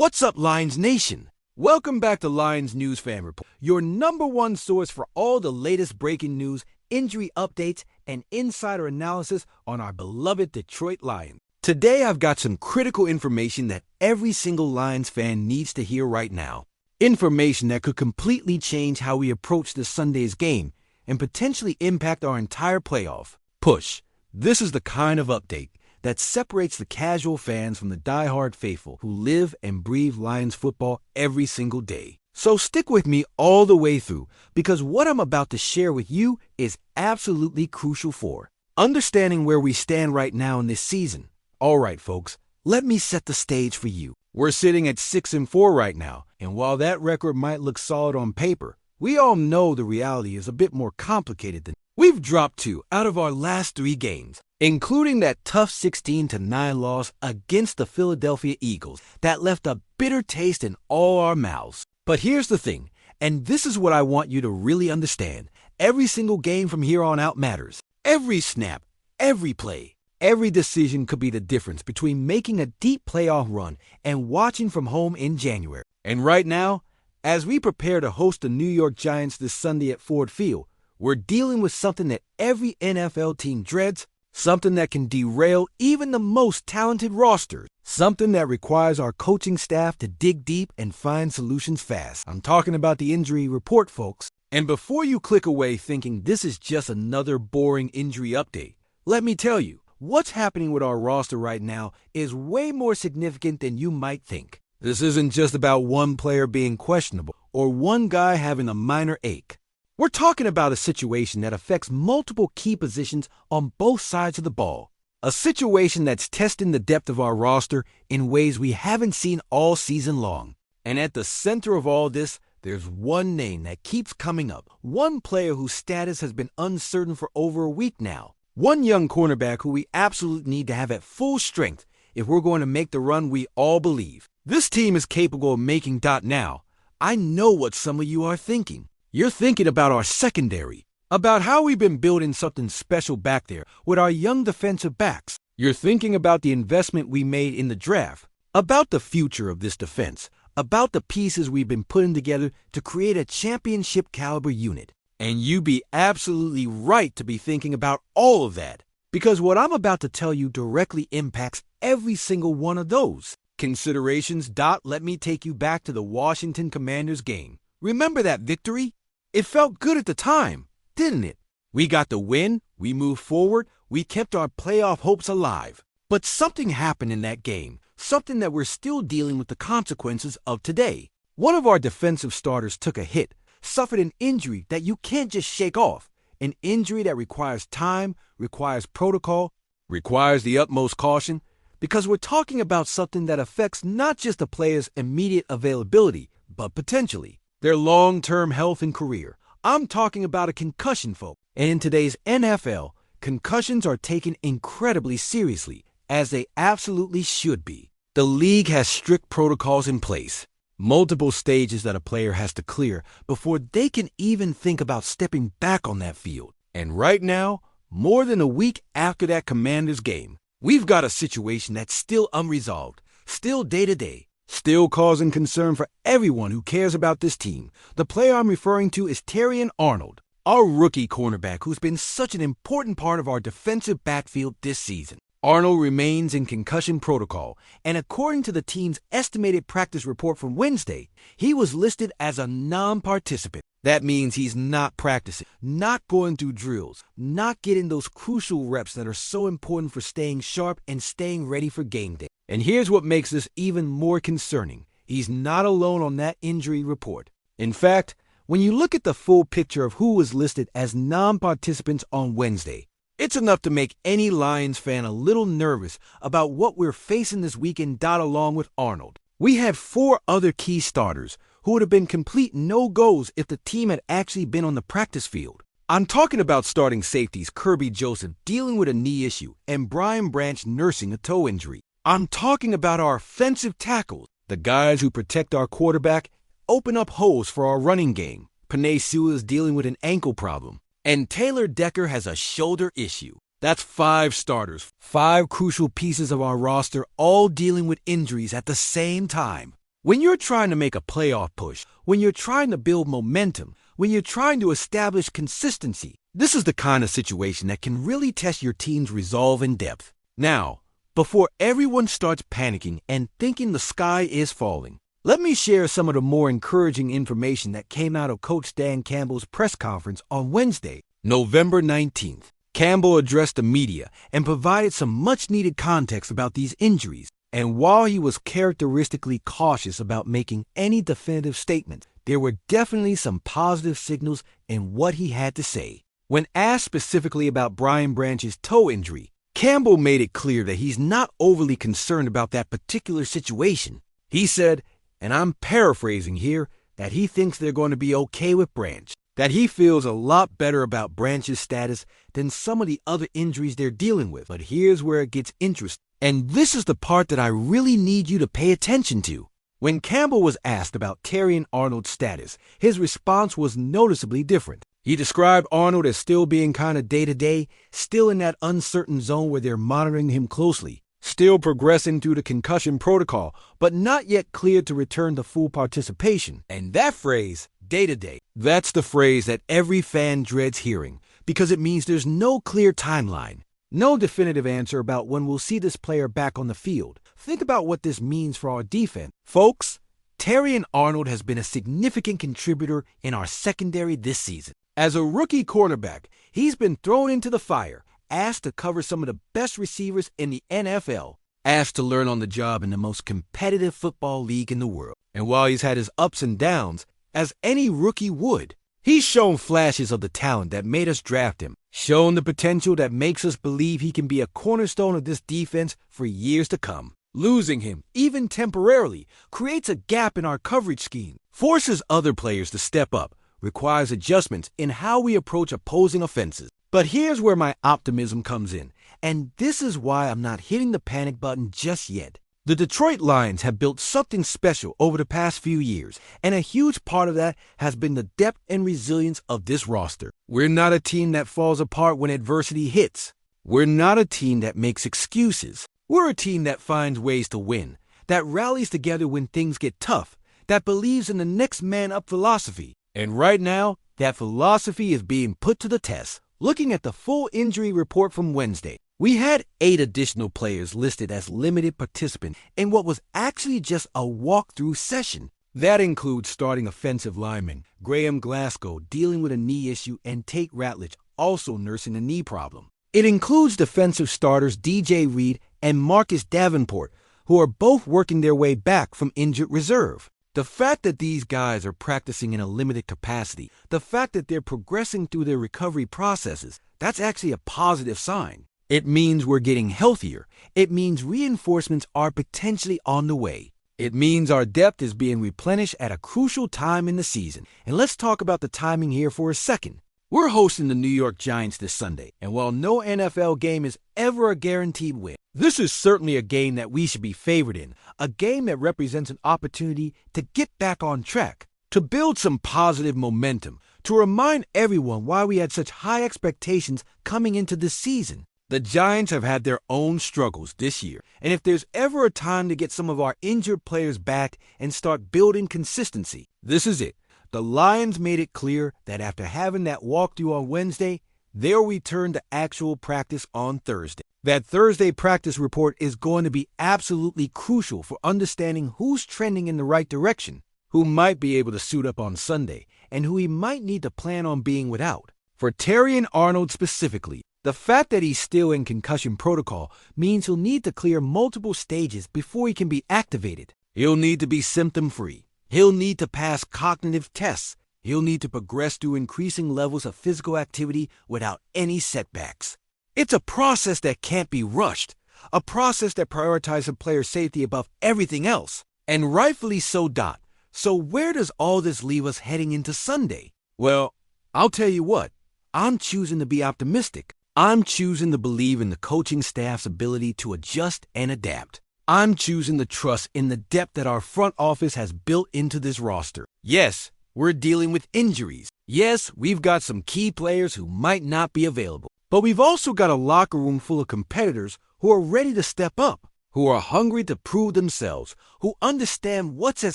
What's up, Lions Nation? Welcome back to Lions News Fan Report, your number one source for all the latest breaking news, injury updates, and insider analysis on our beloved Detroit Lions. Today, I've got some critical information that every single Lions fan needs to hear right now. Information that could completely change how we approach this Sunday's game and potentially impact our entire playoff push. This is the kind of update that separates the casual fans from the diehard faithful who live and breathe Lions football every single day. So stick with me all the way through, because what I'm about to share with you is absolutely crucial for understanding where we stand right now in this season. All right, folks, let me set the stage for you. We're sitting at 6-4 right now, and while that record might look solid on paper, we all know the reality is a bit more complicated than we've dropped 2 out of our last 3 games, including that tough 16-9 loss against the Philadelphia Eagles that left a bitter taste in all our mouths. But here's the thing, and this is what I want you to really understand. Every single game from here on out matters. Every snap, every play, every decision could be the difference between making a deep playoff run and watching from home in January. And right now, as we prepare to host the New York Giants this Sunday at Ford Field, we're dealing with something that every NFL team dreads, something that can derail even the most talented rosters, something that requires our coaching staff to dig deep and find solutions fast. I'm talking about the injury report, folks. And before you click away thinking this is just another boring injury update, let me tell you, what's happening with our roster right now is way more significant than you might think. This isn't just about one player being questionable or one guy having a minor ache. We're talking about a situation that affects multiple key positions on both sides of the ball. A situation that's testing the depth of our roster in ways we haven't seen all season long. And at the center of all this, there's one name that keeps coming up. One player whose status has been uncertain for over a week now. One young cornerback who we absolutely need to have at full strength if we're going to make the run we all believe this team is capable of making. Now, I know what some of you are thinking. You're thinking about our secondary, about how we've been building something special back there with our young defensive backs. You're thinking about the investment we made in the draft, about the future of this defense, about the pieces we've been putting together to create a championship caliber unit. And you be absolutely right to be thinking about all of that, because what I'm about to tell you directly impacts every single one of those considerations. Let me take you back to the Washington Commanders game. Remember that victory? It felt good at the time, didn't it? We got the win, we moved forward, we kept our playoff hopes alive. But something happened in that game, something that we're still dealing with the consequences of today. One of our defensive starters took a hit, suffered an injury that you can't just shake off, an injury that requires time, requires protocol, requires the utmost caution, because we're talking about something that affects not just the player's immediate availability, but potentially their long-term health and career. I'm talking about a concussion, folks. And in today's NFL, concussions are taken incredibly seriously, as they absolutely should be. The league has strict protocols in place, multiple stages that a player has to clear before they can even think about stepping back on that field. And right now, more than a week after that Commanders game, we've got a situation that's still unresolved, still day-to-day, still causing concern for everyone who cares about this team. The player I'm referring to is Terrion Arnold, our rookie cornerback who's been such an important part of our defensive backfield this season. Arnold remains in concussion protocol, and according to the team's estimated practice report from Wednesday, he was listed as a non-participant. That means he's not practicing, not going through drills, not getting those crucial reps that are so important for staying sharp and staying ready for game day. And here's what makes this even more concerning. He's not alone on that injury report. In fact, when you look at the full picture of who was listed as non-participants on Wednesday, it's enough to make any Lions fan a little nervous about what we're facing this weekend. Along with Arnold, we had 4 other key starters who would have been complete no-goes if the team had actually been on the practice field. I'm talking about starting safeties Kirby Joseph dealing with a knee issue and Brian Branch nursing a toe injury. I'm talking about our offensive tackles, the guys who protect our quarterback, open up holes for our running game. Penei Sewell is dealing with an ankle problem, and Taylor Decker has a shoulder issue. That's 5 starters, 5 crucial pieces of our roster all dealing with injuries at the same time. When you're trying to make a playoff push, when you're trying to build momentum, when you're trying to establish consistency, this is the kind of situation that can really test your team's resolve and depth. Now, before everyone starts panicking and thinking the sky is falling, let me share some of the more encouraging information that came out of Coach Dan Campbell's press conference on Wednesday, November 19th. Campbell addressed the media and provided some much-needed context about these injuries. And while he was characteristically cautious about making any definitive statements, there were definitely some positive signals in what he had to say. When asked specifically about Brian Branch's toe injury, Campbell made it clear that he's not overly concerned about that particular situation. He said, and I'm paraphrasing here, that he thinks they're going to be okay with Branch, that he feels a lot better about Branch's status than some of the other injuries they're dealing with. But here's where it gets interesting. And this is the part that I really need you to pay attention to. When Campbell was asked about Terrion Arnold's status, his response was noticeably different. He described Arnold as still being kind of day-to-day, still in that uncertain zone where they're monitoring him closely, still progressing through the concussion protocol, but not yet cleared to return to full participation. And that phrase, day-to-day, that's the phrase that every fan dreads hearing, because it means there's no clear timeline. No definitive answer about when we'll see this player back on the field. Think about what this means for our defense. Folks, Terrion Arnold has been a significant contributor in our secondary this season. As a rookie cornerback, he's been thrown into the fire, asked to cover some of the best receivers in the NFL, asked to learn on the job in the most competitive football league in the world. And while he's had his ups and downs, as any rookie would, he's shown flashes of the talent that made us draft him, shown the potential that makes us believe he can be a cornerstone of this defense for years to come. Losing him, even temporarily, creates a gap in our coverage scheme, forces other players to step up, requires adjustments in how we approach opposing offenses. But here's where my optimism comes in, and this is why I'm not hitting the panic button just yet. The Detroit Lions have built something special over the past few years, and a huge part of that has been the depth and resilience of this roster. We're not a team that falls apart when adversity hits. We're not a team that makes excuses. We're a team that finds ways to win, that rallies together when things get tough, that believes in the next man up philosophy. And right now, that philosophy is being put to the test. Looking at the full injury report from Wednesday, we had 8 additional players listed as limited participants in what was actually just a walkthrough session. That includes starting offensive lineman Graham Glasgow dealing with a knee issue and Tate Ratledge also nursing a knee problem. It includes defensive starters DJ Reed and Marcus Davenport, who are both working their way back from injured reserve. The fact that these guys are practicing in a limited capacity, the fact that they're progressing through their recovery processes, that's actually a positive sign. It means we're getting healthier. It means reinforcements are potentially on the way. It means our depth is being replenished at a crucial time in the season. And let's talk about the timing here for a second. We're hosting the New York Giants this Sunday, and while no NFL game is ever a guaranteed win, this is certainly a game that we should be favored in, a game that represents an opportunity to get back on track, to build some positive momentum, to remind everyone why we had such high expectations coming into this season. The Giants have had their own struggles this year, and if there's ever a time to get some of our injured players back and start building consistency, this is it. The Lions made it clear that after having that walkthrough on Wednesday, they'll return to actual practice on Thursday. That Thursday practice report is going to be absolutely crucial for understanding who's trending in the right direction, who might be able to suit up on Sunday, and who he might need to plan on being without. For Terrion Arnold specifically, the fact that he's still in concussion protocol means he'll need to clear multiple stages before he can be activated. He'll need to be symptom-free. He'll need to pass cognitive tests. He'll need to progress through increasing levels of physical activity without any setbacks. It's a process that can't be rushed, a process that prioritizes a player's safety above everything else. And rightfully so, Dot. So where does all this leave us heading into Sunday? Well, I'll tell you what, I'm choosing to be optimistic. I'm choosing to believe in the coaching staff's ability to adjust and adapt. I'm choosing to trust in the depth that our front office has built into this roster. Yes, we're dealing with injuries. Yes, we've got some key players who might not be available. But we've also got a locker room full of competitors who are ready to step up. who are hungry to prove themselves, who understand what's at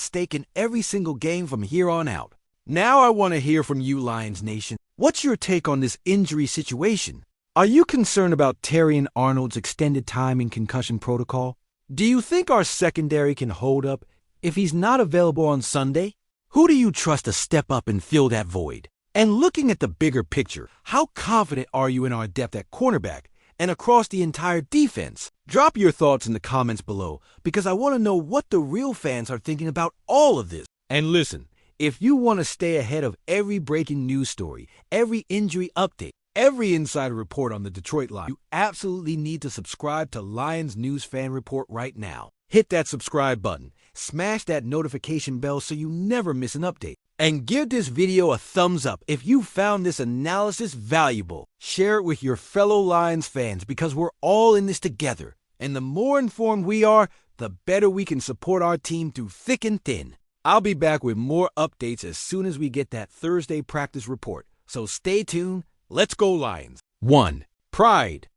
stake in every single game from here on out. Now I want to hear from you, Lions Nation. What's your take on this injury situation? Are you concerned about Terrion Arnold's extended time in concussion protocol? Do you think our secondary can hold up if he's not available on Sunday? Who do you trust to step up and fill that void? And looking at the bigger picture, how confident are you in our depth at cornerback and across the entire defense? Drop your thoughts in the comments below because I want to know what the real fans are thinking about all of this. And listen, if you want to stay ahead of every breaking news story, every injury update, every insider report on the Detroit Lions, you absolutely need to subscribe to Lions News Fan Report right now. Hit that subscribe button, smash that notification bell so you never miss an update, and give this video a thumbs up if you found this analysis valuable. Share it with your fellow Lions fans because we're all in this together, and the more informed we are, the better we can support our team through thick and thin. I'll be back with more updates as soon as we get that Thursday practice report, so stay tuned. Let's go Lions. 1. Pride.